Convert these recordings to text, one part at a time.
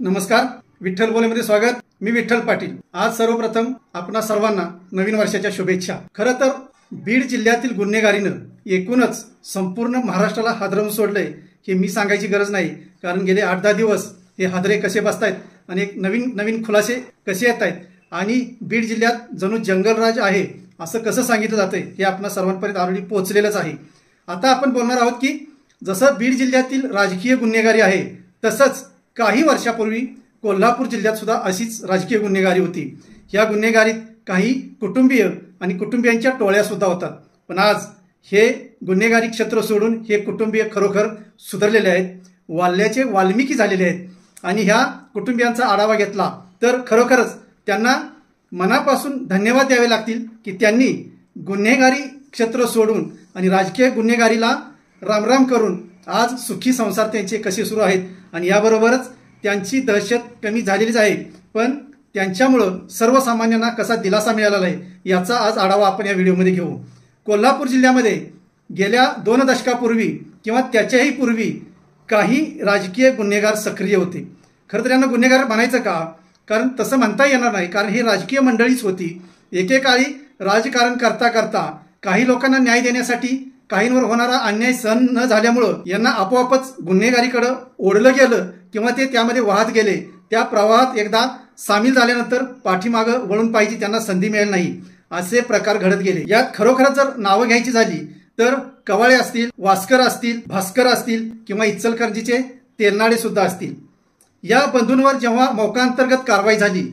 नमस्कार, विठ्ठल बोलेमध्ये स्वागत। मी विठ्ठल पाटील। आज सर्वप्रथम आपणा सर्वांना नवीन वर्षाच्या शुभेच्छा। खरं तर बीड जिल्ह्यातील गुन्हेगारीनं एकूणच संपूर्ण महाराष्ट्राला हादरवून सोडले हे मी सांगायची गरज नाही, कारण गेले 8-10 दिवस हे हादरे कसे बसतायत आणि एक नवीन खुलासे कसे येत आहेत आणि बीड जिल्ह्यात जणू जंगलराज आहे असं कसं सांगितलं जातंय हे आपणा सर्वांपर्यंत ऑलरेडी पोहोचलेलंच आहे। आता आपण बोलणार आहोत की जसं बीड जिल्ह्यातील राजकीय गुन्हेगारी आहे तसंच काही वर्षापूर्वी कोल्हापूर जिल्ह्यात सुद्धा अशीच राजकीय गुन्हेगारी होती। या गुन्हेगारीत काही कुटुंबीय आणि कुटुंबियांच्या टोळ्या सुद्धा होतात, पण आज हे गुन्हेगारी क्षेत्र सोडून हे कुटुंबीय खरोखर सुधारलेले आहेत, वाल्याचे वाल्मिकी झालेले आहेत। आणि ह्या कुटुंबियांचा आढावा घेतला तर खरोखरच त्यांना मनापासून धन्यवाद द्यावे लागतील की त्यांनी गुन्हेगारी क्षेत्र सोडून आणि राजकीय गुन्हेगारीला रामराम करून आज सुखी संसार त्यांचे कसे सुरू आहेत। आणि याबरोबरच त्यांची दहशत कमी झालेलीच आहे, पण त्यांच्यामुळं सर्वसामान्यांना कसा दिलासा मिळालेला आहे याचा आज आढावा आपण या व्हिडिओमध्ये घेऊ। कोल्हापूर जिल्ह्यामध्ये गेल्या 2 दशकापूर्वी किंवा त्याच्याही पूर्वी काही राजकीय गुन्हेगार सक्रिय होते। खरं तर यांना गुन्हेगार म्हणायचं का? कारण तसं म्हणता येणार नाही, कारण ही राजकीय मंडळीच होती। एकेकाळी राजकारण करता करता काही लोकांना न्याय देण्यासाठी काहींवर होणारा अन्याय सहन न झाल्यामुळं यांना आपोआपच गुन्हेगारीकडे ओढलं गेलं किंवा ते त्यामध्ये वाहत गेले। त्या प्रवाहात एकदा सामील झाल्यानंतर पाठीमागं वळून पाहिजे त्यांना संधी मिळेल नाही, असे प्रकार घडत गेले। यात खरोखरच जर नावं घ्यायची झाली तर कवाळे असतील, वास्कर असतील, भास्कर असतील किंवा इचलकरंजीचे तेलनाडे सुद्धा असतील। या बंधूंवर जेव्हा मोकाअंतर्गत कारवाई झाली,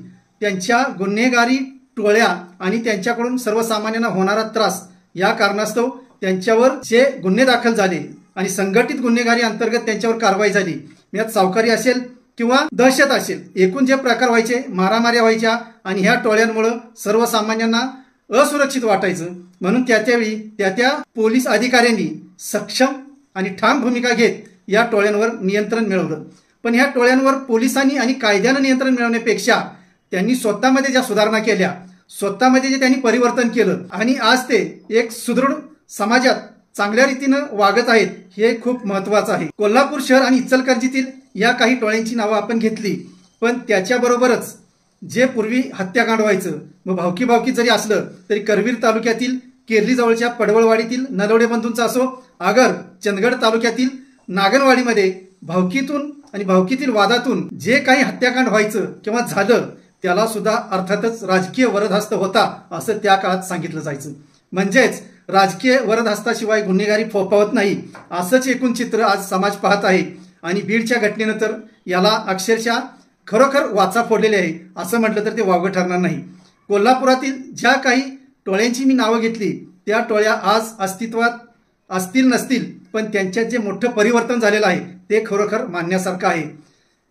त्यांच्या गुन्हेगारी टोळ्या आणि त्यांच्याकडून सर्वसामान्यांना होणारा त्रास या कारणास्तव त्यांच्यावर जे गुन्हे दाखल झाले आणि संघटित गुन्हेगारी अंतर्गत त्यांच्यावर कारवाई झाली, यात सावकारी असेल किंवा दहशत असेल, एकूण जे प्रकार व्हायचे, मारामाऱ्या व्हायच्या आणि ह्या टोळ्यांमुळे सर्वसामान्यांना असुरक्षित वाटायचं। म्हणून त्यावेळी त्या पोलीस अधिकाऱ्यांनी सक्षम आणि ठाम भूमिका घेत या टोळ्यांवर नियंत्रण मिळवलं। पण ह्या टोळ्यांवर पोलिसांनी आणि कायद्यानं नियंत्रण मिळवण्यापेक्षा त्यांनी स्वतःमध्ये ज्या सुधारणा केल्या, स्वतःमध्ये जे त्यांनी परिवर्तन केलं आणि आज ते एक सुदृढ समाजात चांगल्या रीतीनं वागत आहेत, हे खूप महत्वाचं आहे। कोल्हापूर शहर आणि इचलकरंजीतील या काही टोळ्यांची नावं आपण घेतली, पण त्याच्याबरोबरच जे पूर्वी हत्याकांड व्हायचं, मग भावकी जरी असलं तरी करवीर तालुक्यातील केरली जवळच्या पडवळवाडीतील नलवडे बंधूंचा असो, अगर चंदगड तालुक्यातील नागनवाडीमध्ये भावकीतून आणि भावकीतील वादातून जे काही हत्याकांड व्हायचं किंवा झालं त्याला सुद्धा अर्थातच राजकीय वरदहस्त होता असं त्या काळात सांगितलं जायचं। म्हणजेच राजकीय वरदहस्ताशिवाय गुन्हेगारी फोफावत नाही, असंच एकूण चित्र आज समाज पाहत आहे। आणि बीडच्या घटनेनंतर याला अक्षरशः खरोखर वाचा फोडलेली आहे असं म्हटलं तर ते वावगं ठरणार नाही। कोल्हापुरातील ज्या काही टोळ्यांची मी नावं घेतली त्या टोळ्या आज अस्तित्वात असतील नसतील, पण त्यांच्यात जे मोठं परिवर्तन झालेलं आहे ते खरोखर मानण्यासारखं आहे।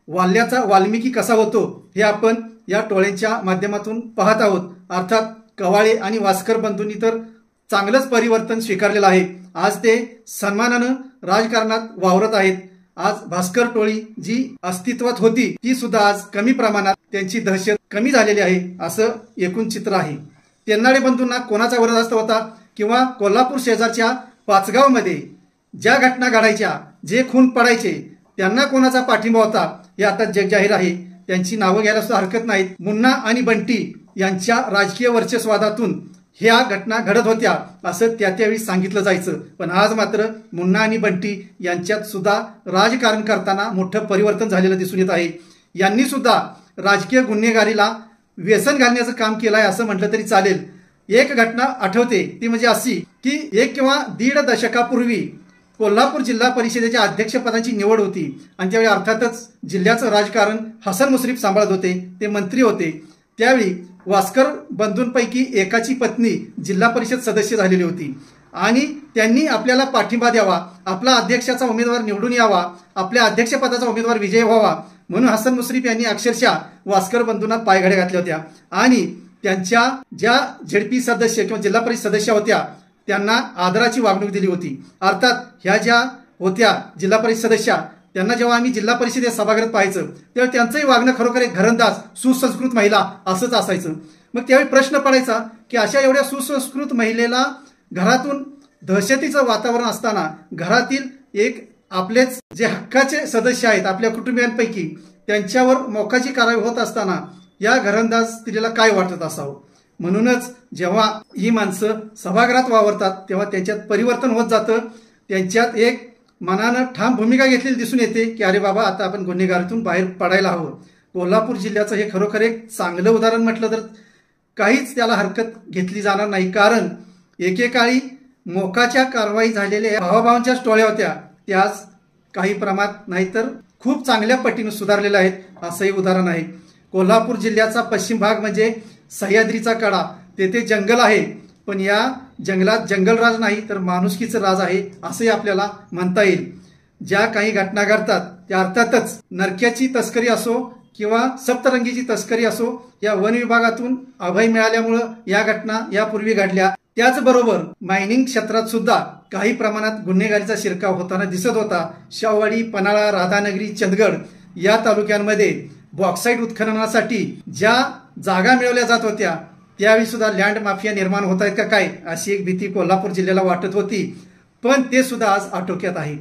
वाल्याचा वाल्मिकी कसा होतो हे आपण या टोळ्यांच्या माध्यमातून पाहत आहोत। अर्थात कवाळे आणि वास्कर बंधूंनी तर चांगलंच परिवर्तन स्वीकारलेलं आहे। आज ते सन्मानानं राजकारणात वावरत आहेत। आज भास्कर टोळी जी अस्तित्वात होती ती सुद्धा आज कमी प्रमाणात त्यांची दहशत कमी झालेली आहे असं एकूण चित्र आहे। तेलनाडे बंधूंना कोणाचा वरदहस्त होता किंवा कोल्हापूर शेजारच्या पाचगावमध्ये ज्या घटना घडायच्या, जे खून पडायचे, त्यांना कोणाचा पाठिंबा होता हे आता जगजाहीर आहे। त्यांची नावं घ्यायला सुद्धा हरकत नाहीत। मुन्ना आणि बंटी यांच्या राजकीय वर्चस्वादातून ह्या घटना घडत होत्या असं त्यावेळी सांगितलं जायचं, पण आज मात्र मुन्ना आणि बंटी यांच्यात सुद्धा राजकारण करताना मोठं परिवर्तन झालेलं दिसून येत आहे। यांनी सुद्धा राजकीय गुन्हेगारीला व्यसन घालण्याचं काम केलं आहे असं म्हटलं तरी चालेल। एक घटना आठवते ती म्हणजे अशी की 1 किंवा 1.5 दशकापूर्वी कोल्हापूर जिल्हा परिषदेच्या अध्यक्षपदाची निवड होती आणि त्यावेळी अर्थातच जिल्ह्याचं राजकारण हसन मुश्रीफ सांभाळत होते, ते मंत्री होते। त्यावेळी वास्कर बंधूंपैकी एकाची पत्नी जिल्हा परिषद सदस्य झालेली होती आणि त्यांनी आपल्याला पाठिंबा द्यावा, आपला अध्यक्षाचा उमेदवार निवडून यावा, आपल्या अध्यक्षपदाचा उमेदवार विजय व्हावा म्हणून हसन मुश्रीफ यांनी अक्षरशः वास्कर बंधूंना पायघड्या घातल्या होत्या आणि त्यांच्या ज्या झेडपी सदस्य किंवा जिल्हा परिषद सदस्य होत्या त्यांना आदराची वागणूक दिली होती। अर्थात ह्या ज्या होत्या जिल्हा परिषद सदस्या त्यांना जेव्हा आम्ही जिल्हा परिषदेत सभागृहात पाहायचं तेव्हा त्यांचंही वागणं खरोखर एक घरंदाज सुसंस्कृत महिला असंच असायचं। मग त्यावेळी प्रश्न पडायचा की अशा एवढ्या सुसंस्कृत महिलेला घरातून दहशतीचं वातावरण असताना घरातील एक आपलेच जे हक्काचे सदस्य आहेत आपल्या कुटुंबियांपैकी त्यांच्यावर मोकाची कारवाई होत असताना या घरंदाज स्त्रीला काय वाटत असावं. म्हणूनच जेव्हा ही माणसं सभागृहात वावरतात तेव्हा त्यांच्यात परिवर्तन होत जातं. त्यांच्यात एक मनानं ठाम भूमिका घेतलेली दिसून येते की अरे बाबा आता आपण गुन्हेगारीतून बाहेर पडायला हवं. कोल्हापूर जिल्ह्याचं हे खरोखर एक चांगलं उदाहरण म्हटलं तर काहीच त्याला हरकत घेतली जाणार नाही. कारण एकेकाळी मोकाच्या कारवाई झालेल्या भावाभावांच्याच टोळ्या होत्या त्या आज काही प्रमाणात नाही तर खूप चांगल्या पटीने सुधारलेल्या आहेत. असंही उदाहरण आहे. कोल्हापूर जिल्ह्याचा पश्चिम भाग म्हणजे सह्याद्रीचा कडा. तेथे जंगल आहे पण या जंगलात जंगलराज नाही तर माणुसकीचं राज आहे असंही आपल्याला म्हणता येईल. ज्या काही घटना घडतात त्या अर्थातच नरक्याची तस्करी असो किंवा सप्तरंगीची तस्करी असो या वन विभागातून अभय मिळाल्यामुळं या घटना यापूर्वी घडल्या. त्याचबरोबर मायनिंग क्षेत्रात सुद्धा काही प्रमाणात गुन्हेगारीचा शिरकाव होताना दिसत होता. शाहूवाडी, पन्हाळा, राधानगरी, चंदगड या तालुक्यांमध्ये बॉक्साईट उत्खननासाठी ज्या जागा मिळवल्या जात होत्या त्यावेळी सुद्धा लँड माफिया निर्माण होत आहेत का काय अशी एक भीती कोल्हापूर जिल्ह्याला वाटत होती. पण ते सुद्धा आज आटोक्यात आहे.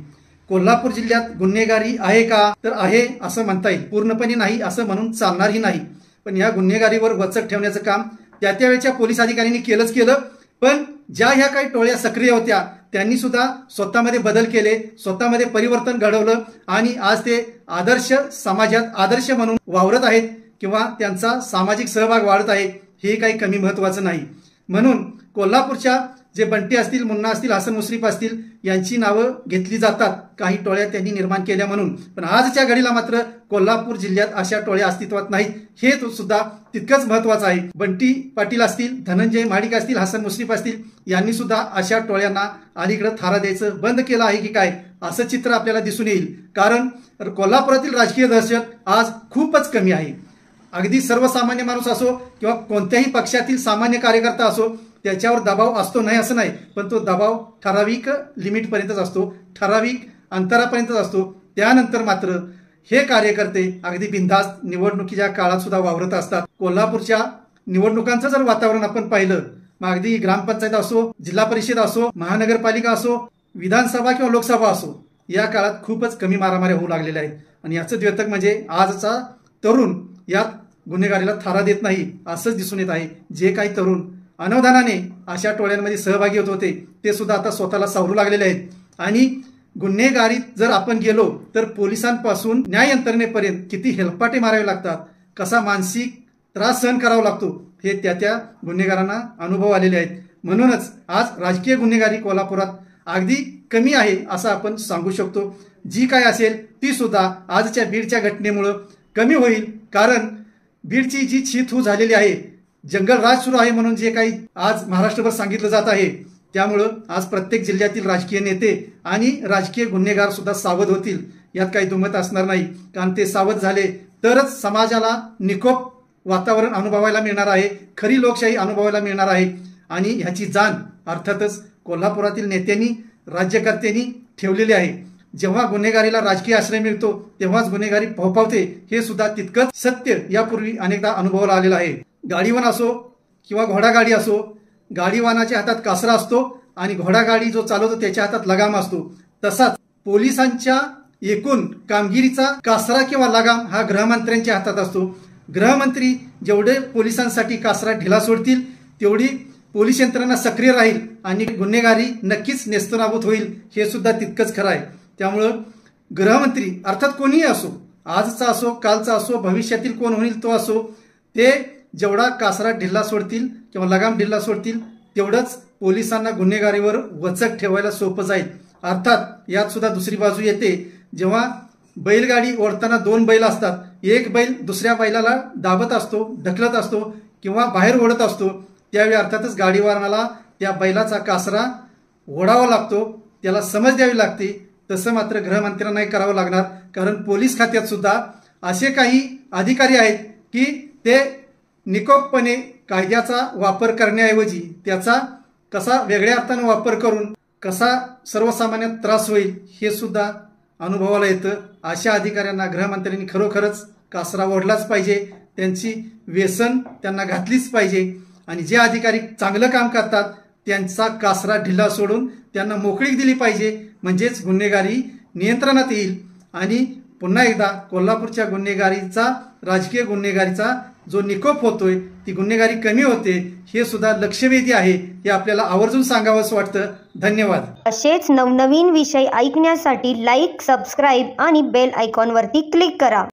कोल्हापूर जिल्ह्यात गुन्हेगारी आहे का तर आहे असं म्हणता येईल. पूर्णपणे नाही असं म्हणून चालणारही नाही. पण या गुन्हेगारीवर वचक ठेवण्याचं काम त्यावेळच्या पोलीस अधिकाऱ्यांनी केलंच केलं. पण ज्या ह्या काही टोळ्या सक्रिय होत्या त्यांनी सुद्धा स्वतःमध्ये बदल केले, स्वतःमध्ये परिवर्तन घडवलं आणि आज ते आदर्श समाजात आदर्श म्हणून वावरत आहेत किंवा त्यांचा सामाजिक सहभाग वाढत आहे. हे काही कमी महत्वाचं नाही. म्हणून कोल्हापूरच्या जे बंटी असतील, मुन्ना असतील, हसन मुश्रीफ असतील यांची नावं घेतली जातात काही टोळ्या त्यांनी निर्माण केल्या म्हणून. पण आजच्या घडीला मात्र कोल्हापूर जिल्ह्यात अशा टोळ्या अस्तित्वात नाहीत हे सुद्धा तितकंच महत्वाचं आहे. बंटी पाटील असतील, धनंजय महाडिक असतील, हसन मुश्रीफ असतील यांनी सुद्धा अशा टोळ्यांना अलीकडे थारा द्यायचं बंद केलं आहे की काय असं चित्र आपल्याला दिसून येईल. कारण कोल्हापुरातील राजकीय दहशत आज खूपच कमी आहे. अगदी सर्वसामान्य माणूस असो किंवा कोणत्याही पक्षातील सामान्य कार्यकर्ता असो त्याच्यावर दबाव असतो नाही असं नाही. पण तो दबाव ठराविक लिमिटपर्यंतच असतो, ठराविक अंतरापर्यंतच असतो. त्यानंतर मात्र हे कार्यकर्ते अगदी बिनधास्त निवडणुकीच्या काळात सुद्धा वावरत असतात. कोल्हापूरच्या निवडणुकांचं जर वातावरण आपण पाहिलं मग अगदी ग्रामपंचायत असो, जिल्हा परिषद असो, महानगरपालिका असो, विधानसभा किंवा लोकसभा असो या काळात खूपच कमी मारामाऱ्या होऊ लागलेल्या आहेत. आणि याचं द्योतक म्हणजे आजचा तरुण यात गुन्हेगारीला थारा देत नाही असंच दिसून येत आहे. जे काही तरुण अनवधानाने अशा टोळ्यांमध्ये सहभागी होत होते ते सुद्धा आता स्वतःला सावरू लागलेले आहेत. आणि गुन्हेगारीत जर आपण गेलो तर पोलिसांपासून न्याय यंत्रणेपर्यंत किती हेलपाटे मारावे लागतात, कसा मानसिक त्रास सहन करावा लागतो हे त्या गुन्हेगारांना अनुभव आलेले आहेत. म्हणूनच आज राजकीय गुन्हेगारी कोल्हापुरात अगदी कमी आहे असं आपण सांगू शकतो. जी काय असेल ती सुद्धा आजच्या बीडच्या घटनेमुळे कमी होईल. कारण बीडची जी चीथू झालेली आहे, जंगल राज सुरू आहे म्हणून जे काही आज महाराष्ट्रभर सांगितलं जात आहे त्यामुळं आज प्रत्येक जिल्ह्यातील राजकीय नेते आणि राजकीय गुन्हेगार सुद्धा सावध होतील यात काही दुमत असणार नाही. कारण ते सावध झाले तरच समाजाला निकोप वातावरण अनुभवायला मिळणार आहे, खरी लोकशाही अनुभवायला मिळणार आहे. आणि ह्याची जाण अर्थातच कोल्हापुरातील नेत्यांनी, राज्यकर्त्यांनी ठेवलेली आहे. जेव्हा गुन्हेगारीला राजकीय आश्रय मिळतो तेव्हाच गुन्हेगारी फोफावते हे सुद्धा तितकंच सत्य यापूर्वी अनेकदा अनुभवाला आलेलं आहे. गाडीवान असो किंवा घोडागाडी असो, गाडीवानाच्या हातात कासरा असतो आणि घोडागाडी जो चालवतो त्याच्या हातात लगाम असतो. तसाच पोलिसांच्या एकूण कामगिरीचा कासरा किंवा लगाम हा गृहमंत्र्यांच्या हातात असतो. गृहमंत्री जेवढे पोलिसांसाठी कासरा ढिला सोडतील तेवढी पोलीस यंत्रणा सक्रिय राहील आणि गुन्हेगारी नक्कीच नेस्तनाबूत होईल हे सुद्धा तितकंच खरं आहे. त्यामुळं गृहमंत्री अर्थात कोणीही असो, आजचा असो, कालचा असो, भविष्यातील कोण होईल तो असो, ते जेवढा कासरा ढिल्ला सोडतील किंवा लगाम ढिल्ला सोडतील तेवढंच पोलिसांना गुन्हेगारीवर वचक ठेवायला सोपं जाईल. अर्थात यात सुद्धा दुसरी बाजू येते. जेव्हा बैलगाडी ओढताना दोन बैल असतात, एक बैल दुसऱ्या बैलाला दाबत असतो, ढकलत असतो किंवा बाहेर ओढत असतो, त्यावेळी अर्थातच गाडीवानाला त्या बैलाचा कासरा ओढावा लागतो, त्याला समज द्यावी लागते. तसं मात्र गृहमंत्र्यांना नाही करावं लागणार. कारण पोलीस खात्यात सुद्धा असे काही अधिकारी आहेत की ते निकोपपणे कायद्याचा वापर करण्याऐवजी त्याचा कसा वेगळ्या अर्थाने वापर करून कसा सर्वसामान्य त्रास होईल हे सुद्धा अनुभवाला येतं. अशा अधिकाऱ्यांना गृहमंत्र्यांनी खरोखरच कासरा ओढलाच पाहिजे, त्यांची व्यसन त्यांना घातलीच पाहिजे. आणि जे अधिकारी चांगलं काम करतात त्यांचा कासरा ढिला सोडून त्यांना मोकळीक दिली पाहिजे. म्हणजेच गुन्हेगारी नियंत्रणात येईल आणि पुन्हा एकदा कोल्हापूरच्या गुन्हेगारीचा, राजकीय गुन्हेगारीचा जो निकोप होतोय, ती गुन्हेगारी कमी होते, हे सुद्धा लक्षवेधी आहे. हे आपल्याला आवर्जून सांगावंसं वाटतं. धन्यवाद. असेच नवनवीन विषय ऐकण्यासाठी लाईक, सबस्क्राईब आणि बेल आयकॉनवरती क्लिक करा.